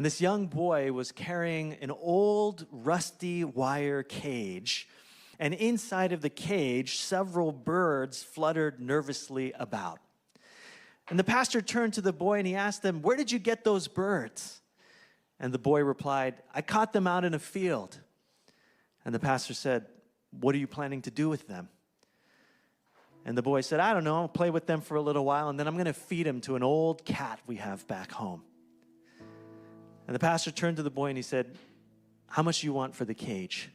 And this young boy was carrying an old rusty wire cage. And inside of the cage, several birds fluttered nervously about. And the pastor turned to the boy and he asked him, "Where did you get those birds?" And the boy replied, "I caught them out in a field." And the pastor said, "What are you planning to do with them?" And the boy said, "I don't know, I'll play with them for a little while, and then I'm going to feed them to an old cat we have back home." And the pastor turned to the boy and he said, "How much do you want for the cage?"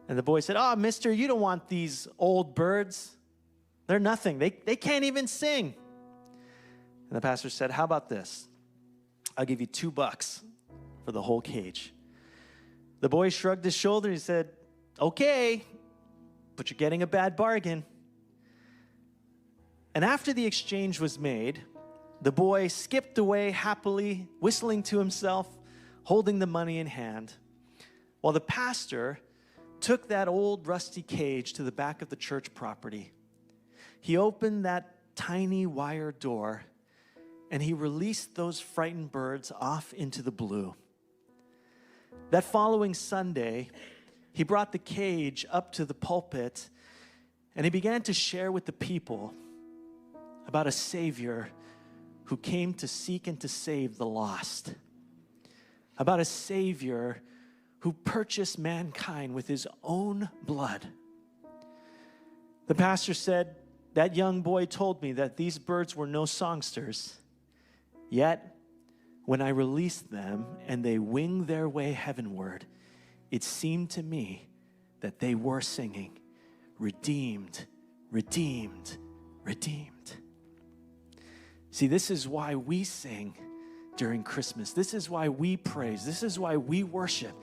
And the boy said, "Oh, mister, you don't want these old birds. They're nothing. They can't even sing." And the pastor said, "How about this? I'll give you $2 for the whole cage." The boy shrugged his shoulder and he said, "Okay, but you're getting a bad bargain." And after the exchange was made, the boy skipped away happily, whistling to himself, holding the money in hand, while the pastor took that old rusty cage to the back of the church property. He opened that tiny wire door and he released those frightened birds off into the blue. That following Sunday, he brought the cage up to the pulpit and he began to share with the people about a Savior who came to seek and to save the lost. About a Savior who purchased mankind with his own blood. The pastor said, "That young boy told me that these birds were no songsters. Yet, when I released them and they winged their way heavenward, it seemed to me that they were singing, 'Redeemed, redeemed, redeemed.'" See, this is why we sing during Christmas. This is why we praise. This is why we worship.